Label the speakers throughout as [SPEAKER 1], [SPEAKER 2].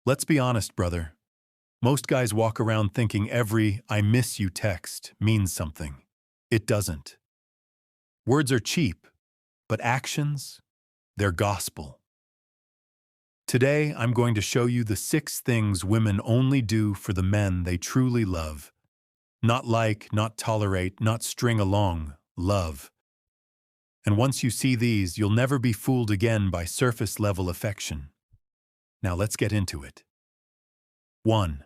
[SPEAKER 1] Let's be honest, brother. Most guys walk around thinking every "I miss you" text means something. It doesn't. Words are cheap, but actions, they're gospel. Today, I'm going to show you the 6 things women only do for the men they truly love. Not like, not tolerate, not string along, love. And once you see these, you'll never be fooled again by surface-level affection. Now let's get into it. 1.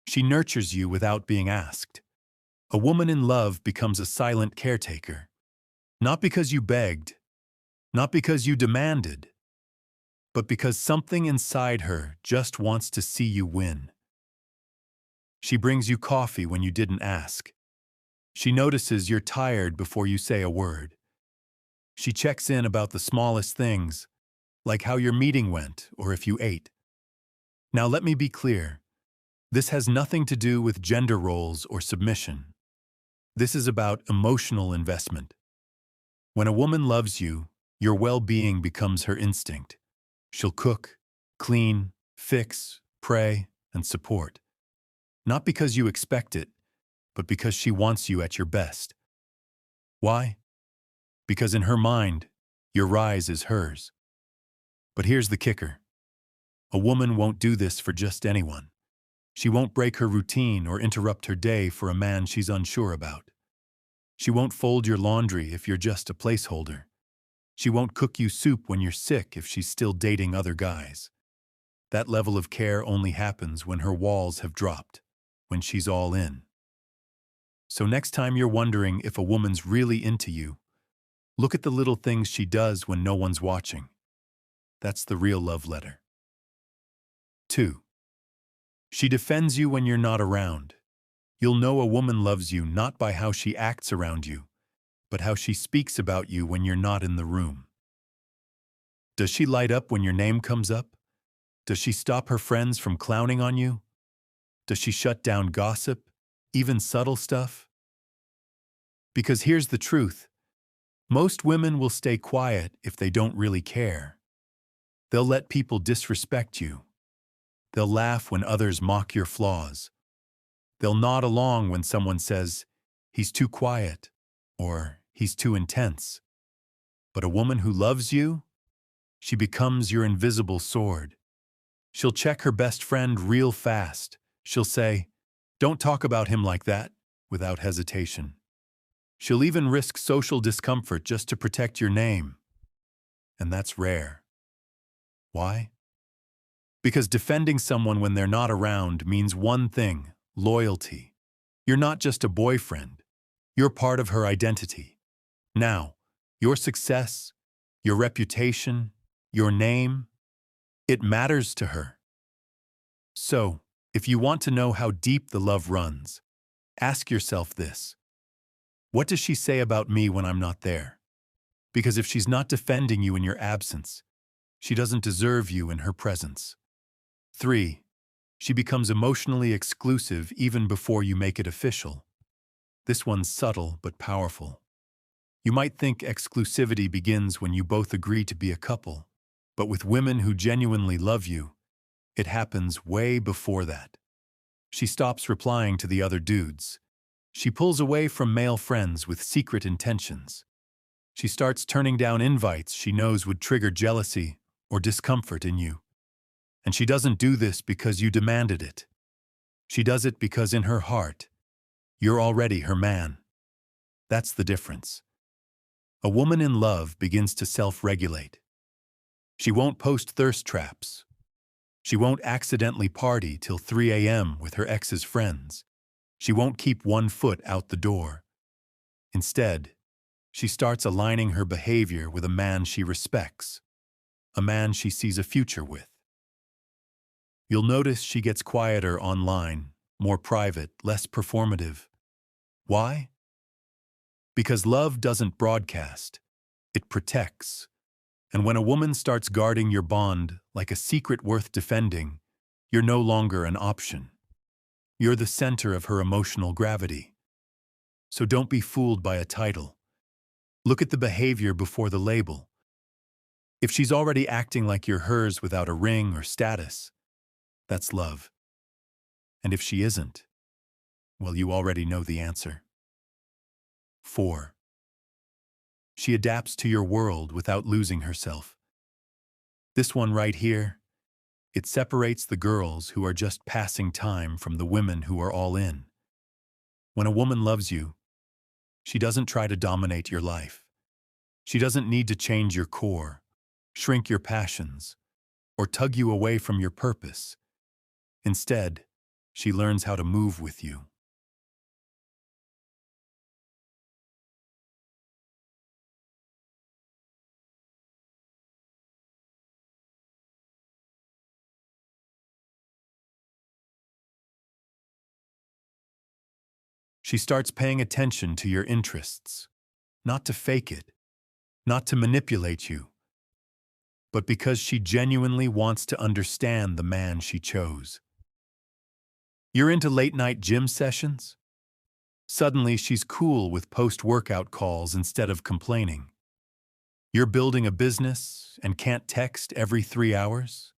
[SPEAKER 1] She nurtures you without being asked. A woman in love becomes a silent caretaker. Not because you begged, not because you demanded, but because something inside her just wants to see you win. She brings you coffee when you didn't ask. She notices you're tired before you say a word. She checks in about the smallest things, like how your meeting went or if you ate. Now let me be clear. This has nothing to do with gender roles or submission. This is about emotional investment. When a woman loves you, your well-being becomes her instinct. She'll cook, clean, fix, pray, and support. Not because you expect it, but because she wants you at your best. Why? Because in her mind, your rise is hers. But here's the kicker. A woman won't do this for just anyone. She won't break her routine or interrupt her day for a man she's unsure about. She won't fold your laundry if you're just a placeholder. She won't cook you soup when you're sick if she's still dating other guys. That level of care only happens when her walls have dropped, when she's all in. So next time you're wondering if a woman's really into you, look at the little things she does when no one's watching. That's the real love letter. 2. She defends you when you're not around. You'll know a woman loves you not by how she acts around you, but how she speaks about you when you're not in the room. Does she light up when your name comes up? Does she stop her friends from clowning on you? Does she shut down gossip, even subtle stuff? Because here's the truth. Most women will stay quiet if they don't really care. They'll let people disrespect you. They'll laugh when others mock your flaws. They'll nod along when someone says, "He's too quiet," or "He's too intense." But a woman who loves you, she becomes your invisible sword. She'll check her best friend real fast. She'll say, "Don't talk about him like that," without hesitation. She'll even risk social discomfort just to protect your name. And that's rare. Why? Because defending someone when they're not around means one thing: loyalty. You're not just a boyfriend. You're part of her identity. Now, your success, your reputation, your name, it matters to her. So, if you want to know how deep the love runs, ask yourself this. What does she say about me when I'm not there? Because if she's not defending you in your absence, she doesn't deserve you in her presence. 3. She becomes emotionally exclusive even before you make it official. This one's subtle but powerful. You might think exclusivity begins when you both agree to be a couple, but with women who genuinely love you, it happens way before that. She stops replying to the other dudes. She pulls away from male friends with secret intentions. She starts turning down invites she knows would trigger jealousy or discomfort in you. And she doesn't do this because you demanded it. She does it because in her heart, you're already her man. That's the difference. A woman in love begins to self-regulate. She won't post thirst traps. She won't accidentally party till 3 a.m. with her ex's friends. She won't keep one foot out the door. Instead, she starts aligning her behavior with a man she respects, a man she sees a future with. You'll notice she gets quieter online, more private, less performative. Why? Because love doesn't broadcast, it protects. And when a woman starts guarding your bond like a secret worth defending, you're no longer an option. You're the center of her emotional gravity. So don't be fooled by a title. Look at the behavior before the label. If she's already acting like you're hers without a ring or status, That's love. And if she isn't, well, you already know the answer. 4. She adapts to your world without losing herself. This one right here, it separates the girls who are just passing time from the women who are all in. When a woman loves you, she doesn't try to dominate your life. She doesn't need to change your core, shrink your passions, or tug you away from your purpose. Instead, she learns how to move with you. She starts paying attention to your interests, not to fake it, not to manipulate you, but because she genuinely wants to understand the man she chose. You're into late-night gym sessions? Suddenly, she's cool with post-workout calls instead of complaining. You're building a business and can't text every 3 hours?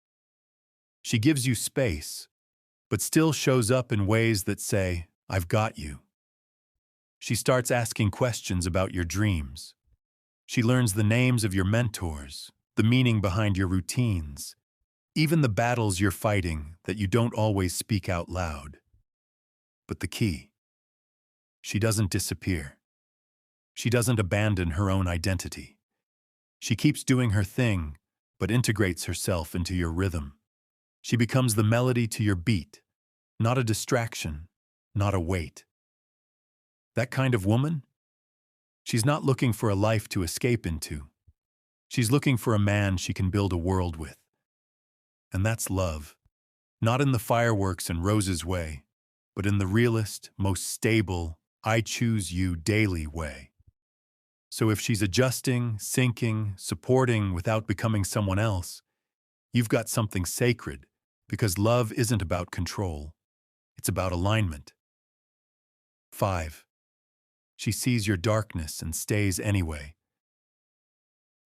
[SPEAKER 1] She gives you space, but still shows up in ways that say, "I've got you." She starts asking questions about your dreams. She learns the names of your mentors, the meaning behind your routines, even the battles you're fighting that you don't always speak out loud. But the key: she doesn't disappear. She doesn't abandon her own identity. She keeps doing her thing, but integrates herself into your rhythm. She becomes the melody to your beat, not a distraction, not a weight. That kind of woman? She's not looking for a life to escape into. She's looking for a man she can build a world with. And that's love. Not in the fireworks and roses way, but in the realest, most stable, I choose you daily way. So if she's adjusting, sinking, supporting without becoming someone else, you've got something sacred, because love isn't about control. It's about alignment. 5. She sees your darkness and stays anyway.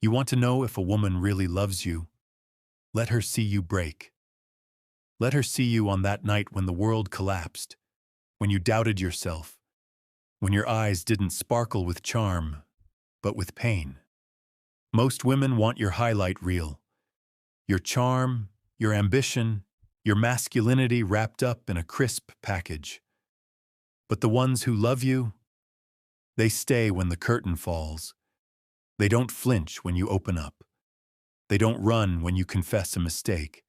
[SPEAKER 1] You want to know if a woman really loves you? Let her see you break. Let her see you on that night when the world collapsed, when you doubted yourself, when your eyes didn't sparkle with charm, but with pain. Most women want your highlight reel, your charm, your ambition, your masculinity wrapped up in a crisp package. But the ones who love you, they stay when the curtain falls. They don't flinch when you open up. They don't run when you confess a mistake.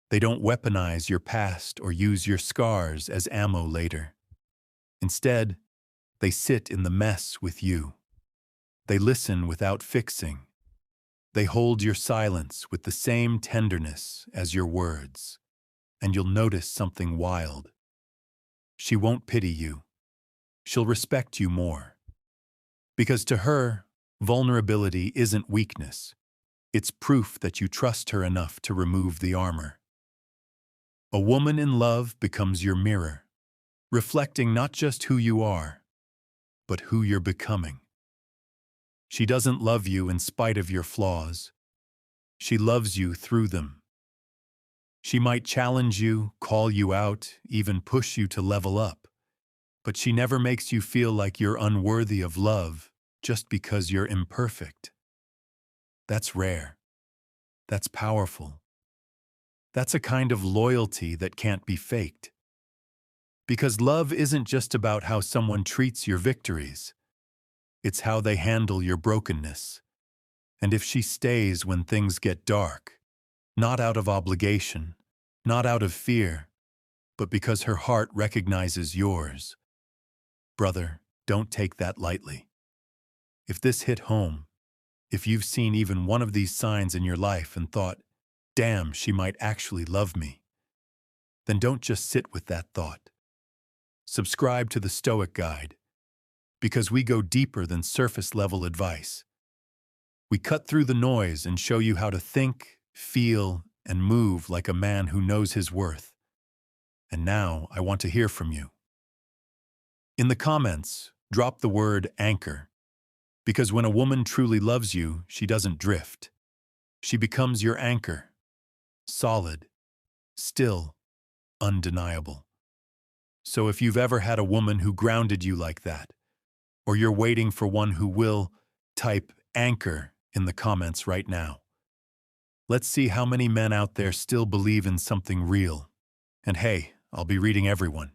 [SPEAKER 1] They don't weaponize your past or use your scars as ammo later. Instead, they sit in the mess with you. They listen without fixing. They hold your silence with the same tenderness as your words. And you'll notice something wild. She won't pity you. She'll respect you more. Because to her, vulnerability isn't weakness. It's proof that you trust her enough to remove the armor. A woman in love becomes your mirror, reflecting not just who you are, but who you're becoming. She doesn't love you in spite of your flaws. She loves you through them. She might challenge you, call you out, even push you to level up, but she never makes you feel like you're unworthy of love just because you're imperfect. That's rare. That's powerful. That's a kind of loyalty that can't be faked. Because love isn't just about how someone treats your victories. It's how they handle your brokenness. And if she stays when things get dark, not out of obligation, not out of fear, but because her heart recognizes yours. Brother, don't take that lightly. If this hit home, if you've seen even one of these signs in your life and thought, "Damn, she might actually love me," then don't just sit with that thought. Subscribe to the Stoic Guide, because we go deeper than surface-level advice. We cut through the noise and show you how to think, feel, and move like a man who knows his worth. And now I want to hear from you. In the comments, drop the word anchor, because when a woman truly loves you, she doesn't drift. She becomes your anchor, solid, still, undeniable. So if you've ever had a woman who grounded you like that, or you're waiting for one who will, type anchor in the comments right now. Let's see how many men out there still believe in something real. And hey, I'll be reading everyone.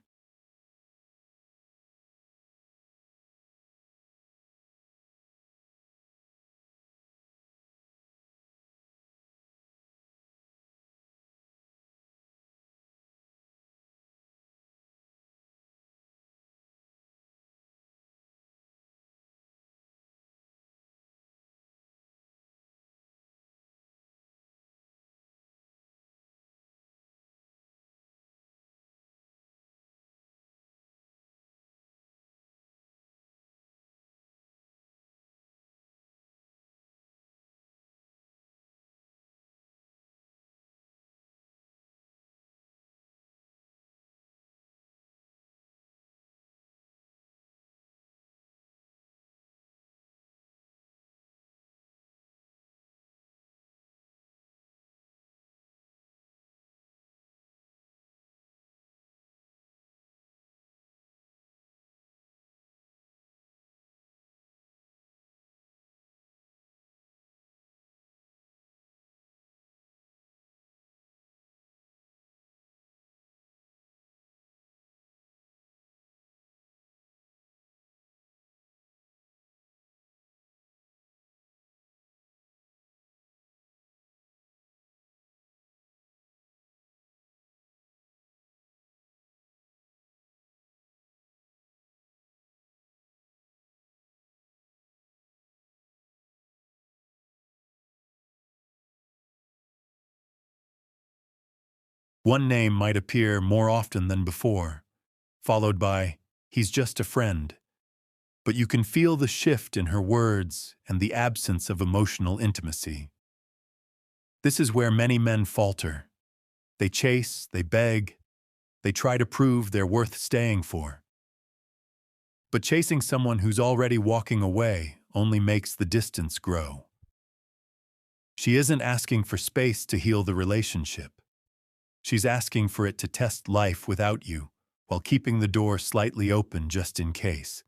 [SPEAKER 1] One name might appear more often than before, followed by, he's just a friend. But you can feel the shift in her words and the absence of emotional intimacy. This is where many men falter. They chase, they beg, they try to prove they're worth staying for. But chasing someone who's already walking away only makes the distance grow. She isn't asking for space to heal the relationship. She's asking for it to test life without you, while keeping the door slightly open just in case.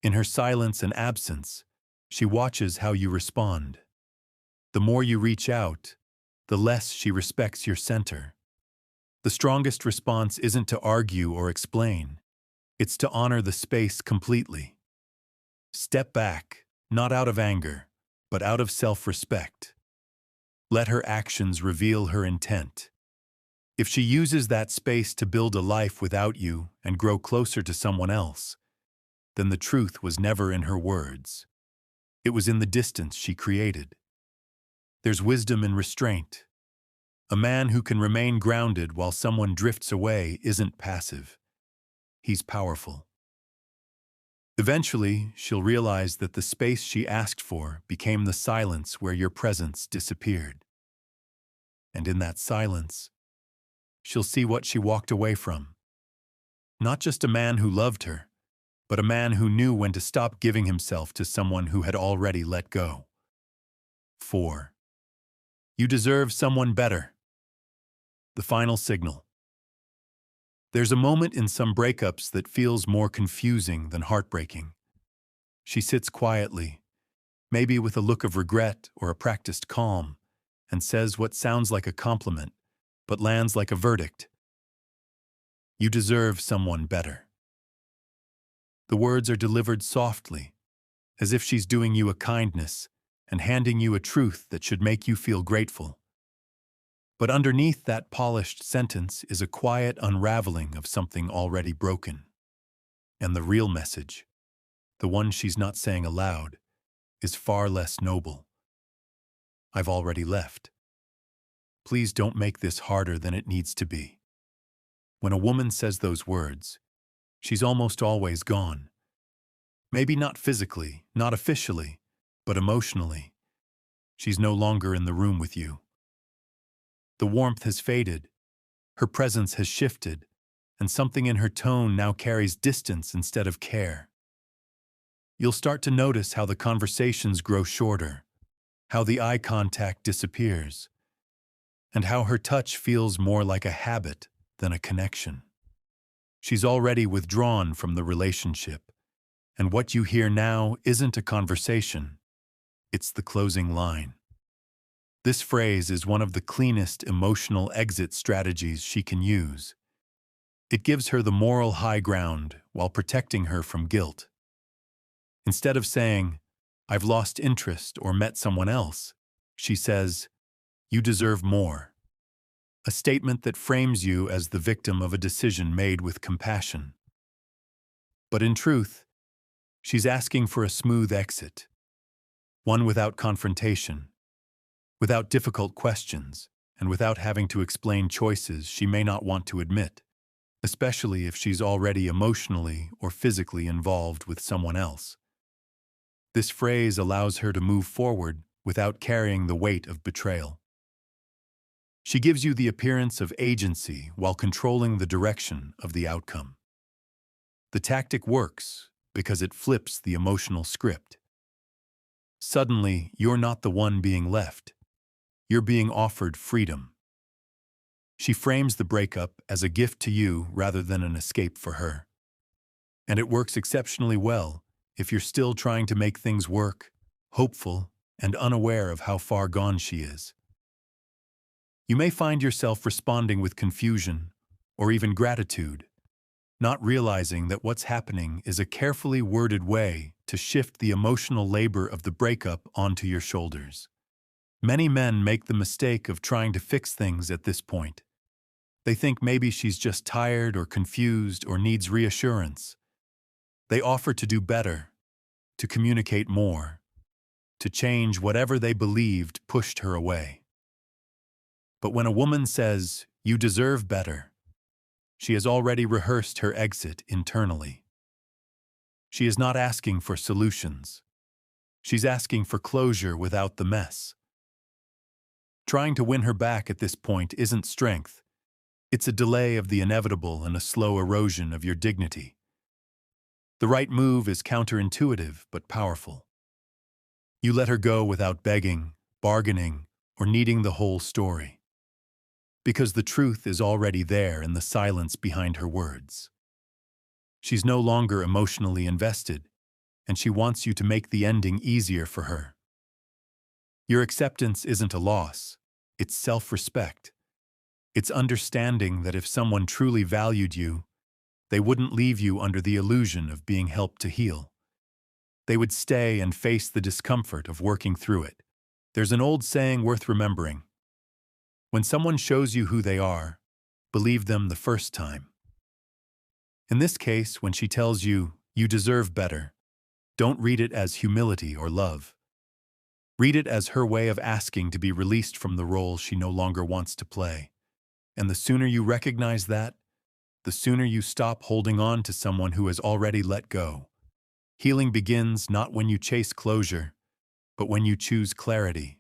[SPEAKER 1] In her silence and absence, she watches how you respond. The more you reach out, the less she respects your center. The strongest response isn't to argue or explain. It's to honor the space completely. Step back, not out of anger, but out of self-respect. Let her actions reveal her intent. If she uses that space to build a life without you and grow closer to someone else, then the truth was never in her words. It was in the distance she created. There's wisdom in restraint. A man who can remain grounded while someone drifts away isn't passive. He's powerful. Eventually, she'll realize that the space she asked for became the silence where your presence disappeared. And in that silence, she'll see what she walked away from. Not just a man who loved her, but a man who knew when to stop giving himself to someone who had already let go. 4. You deserve someone better. The final signal. There's a moment in some breakups that feels more confusing than heartbreaking. She sits quietly, maybe with a look of regret or a practiced calm, and says what sounds like a compliment, but lands like a verdict. You deserve someone better. The words are delivered softly, as if she's doing you a kindness and handing you a truth that should make you feel grateful. But underneath that polished sentence is a quiet unraveling of something already broken. And the real message, the one she's not saying aloud, is far less noble. I've already left. Please don't make this harder than it needs to be. When a woman says those words, she's almost always gone. Maybe not physically, not officially, but emotionally. She's no longer in the room with you. The warmth has faded, her presence has shifted, and something in her tone now carries distance instead of care. You'll start to notice how the conversations grow shorter, how the eye contact disappears, and how her touch feels more like a habit than a connection. She's already withdrawn from the relationship, and what you hear now isn't a conversation, it's the closing line. This phrase is one of the cleanest emotional exit strategies she can use. It gives her the moral high ground while protecting her from guilt. Instead of saying, "I've lost interest or met someone else," she says, "You deserve more." A statement that frames you as the victim of a decision made with compassion. But in truth, she's asking for a smooth exit, one without confrontation, without difficult questions, and without having to explain choices she may not want to admit, especially if she's already emotionally or physically involved with someone else. This phrase allows her to move forward without carrying the weight of betrayal. She gives you the appearance of agency while controlling the direction of the outcome. The tactic works because it flips the emotional script. Suddenly, you're not the one being left. You're being offered freedom. She frames the breakup as a gift to you rather than an escape for her. And it works exceptionally well if you're still trying to make things work, hopeful, and unaware of how far gone she is. You may find yourself responding with confusion or even gratitude, not realizing that what's happening is a carefully worded way to shift the emotional labor of the breakup onto your shoulders. Many men make the mistake of trying to fix things at this point. They think maybe she's just tired or confused or needs reassurance. They offer to do better, to communicate more, to change whatever they believed pushed her away. But when a woman says, "You deserve better," she has already rehearsed her exit internally. She is not asking for solutions. She's asking for closure without the mess. Trying to win her back at this point isn't strength. It's a delay of the inevitable and a slow erosion of your dignity. The right move is counterintuitive but powerful. You let her go without begging, bargaining, or needing the whole story. Because the truth is already there in the silence behind her words. She's no longer emotionally invested, and she wants you to make the ending easier for her. Your acceptance isn't a loss, it's self-respect. It's understanding that if someone truly valued you, they wouldn't leave you under the illusion of being helped to heal. They would stay and face the discomfort of working through it. There's an old saying worth remembering. When someone shows you who they are, believe them the first time. In this case, when she tells you, "You deserve better," don't read it as humility or love. Read it as her way of asking to be released from the role she no longer wants to play. And the sooner you recognize that, the sooner you stop holding on to someone who has already let go. Healing begins not when you chase closure, but when you choose clarity.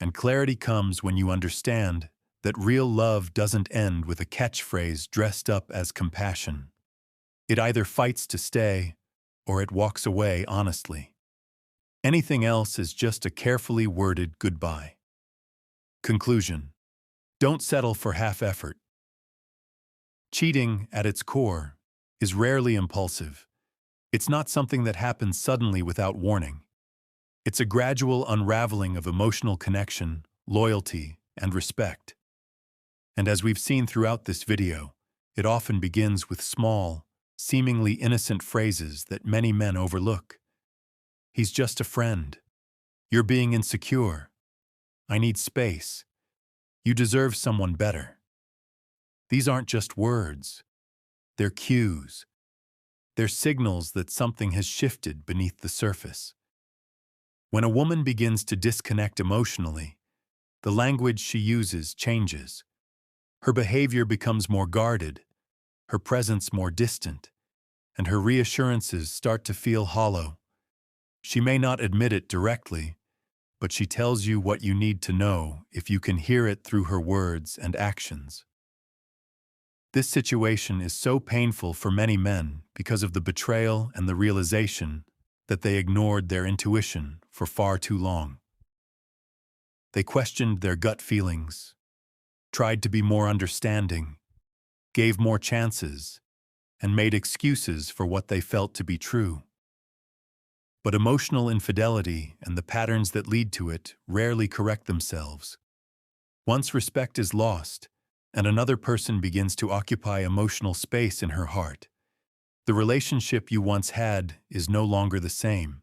[SPEAKER 1] And clarity comes when you understand that real love doesn't end with a catchphrase dressed up as compassion. It either fights to stay, or it walks away honestly. Anything else is just a carefully worded goodbye. Conclusion: don't settle for half effort. Cheating, at its core, is rarely impulsive. It's not something that happens suddenly without warning. It's a gradual unraveling of emotional connection, loyalty, and respect. And as we've seen throughout this video, it often begins with small, seemingly innocent phrases that many men overlook. "He's just a friend." "You're being insecure." "I need space." "You deserve someone better." These aren't just words. They're cues. They're signals that something has shifted beneath the surface. When a woman begins to disconnect emotionally, the language she uses changes. Her behavior becomes more guarded, her presence more distant, and her reassurances start to feel hollow. She may not admit it directly, but she tells you what you need to know if you can hear it through her words and actions. This situation is so painful for many men because of the betrayal and the realization that they ignored their intuition for far too long. They questioned their gut feelings, tried to be more understanding, gave more chances, and made excuses for what they felt to be true. But emotional infidelity and the patterns that lead to it rarely correct themselves. Once respect is lost, and another person begins to occupy emotional space in her heart, the relationship you once had is no longer the same.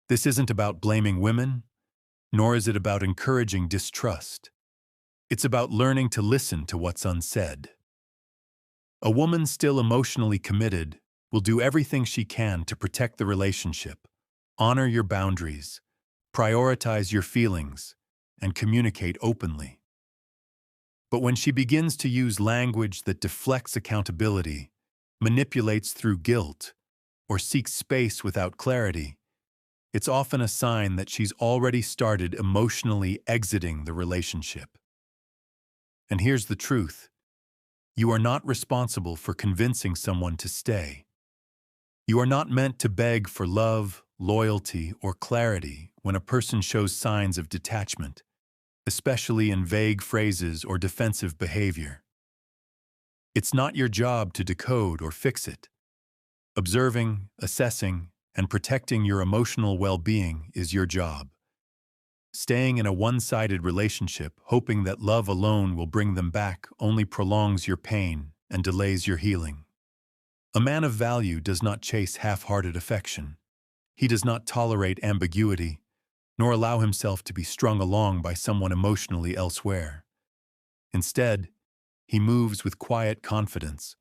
[SPEAKER 1] This isn't about blaming women, nor is it about encouraging distrust. It's about learning to listen to what's unsaid. A woman still emotionally committed will do everything she can to protect the relationship, honor your boundaries, prioritize your feelings, and communicate openly. But when she begins to use language that deflects accountability, manipulates through guilt, or seeks space without clarity, it's often a sign that she's already started emotionally exiting the relationship. And here's the truth. You are not responsible for convincing someone to stay. You are not meant to beg for love, loyalty, or clarity when a person shows signs of detachment, especially in vague phrases or defensive behavior. It's not your job to decode or fix it. Observing, assessing, and protecting your emotional well-being is your job. Staying in a one-sided relationship, hoping that love alone will bring them back, only prolongs your pain and delays your healing. A man of value does not chase half-hearted affection. He does not tolerate ambiguity, nor allow himself to be strung along by someone emotionally elsewhere. Instead, he moves with quiet confidence,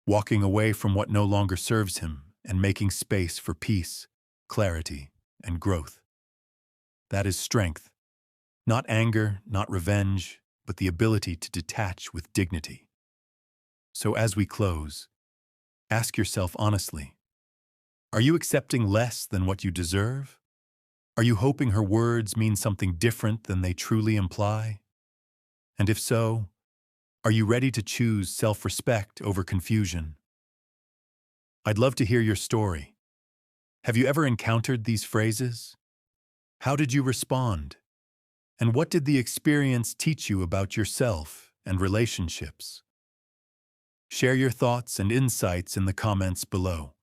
[SPEAKER 1] walking away from what no longer serves him and making space for peace, clarity, and growth. That is strength. Not anger, not revenge, but the ability to detach with dignity. So as we close, ask yourself honestly, are you accepting less than what you deserve? Are you hoping her words mean something different than they truly imply? And if so, are you ready to choose self-respect over confusion? I'd love to hear your story. Have you ever encountered these phrases? How did you respond? And what did the experience teach you about yourself and relationships? Share your thoughts and insights in the comments below.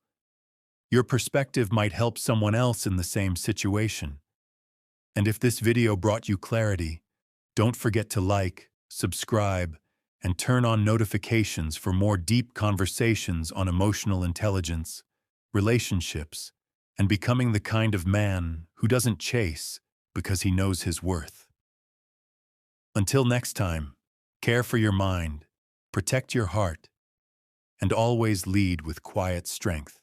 [SPEAKER 1] Your perspective might help someone else in the same situation. And if this video brought you clarity, don't forget to like, subscribe, and turn on notifications for more deep conversations on emotional intelligence, relationships, and becoming the kind of man who doesn't chase because he knows his worth. Until next time, care for your mind, protect your heart, and always lead with quiet strength.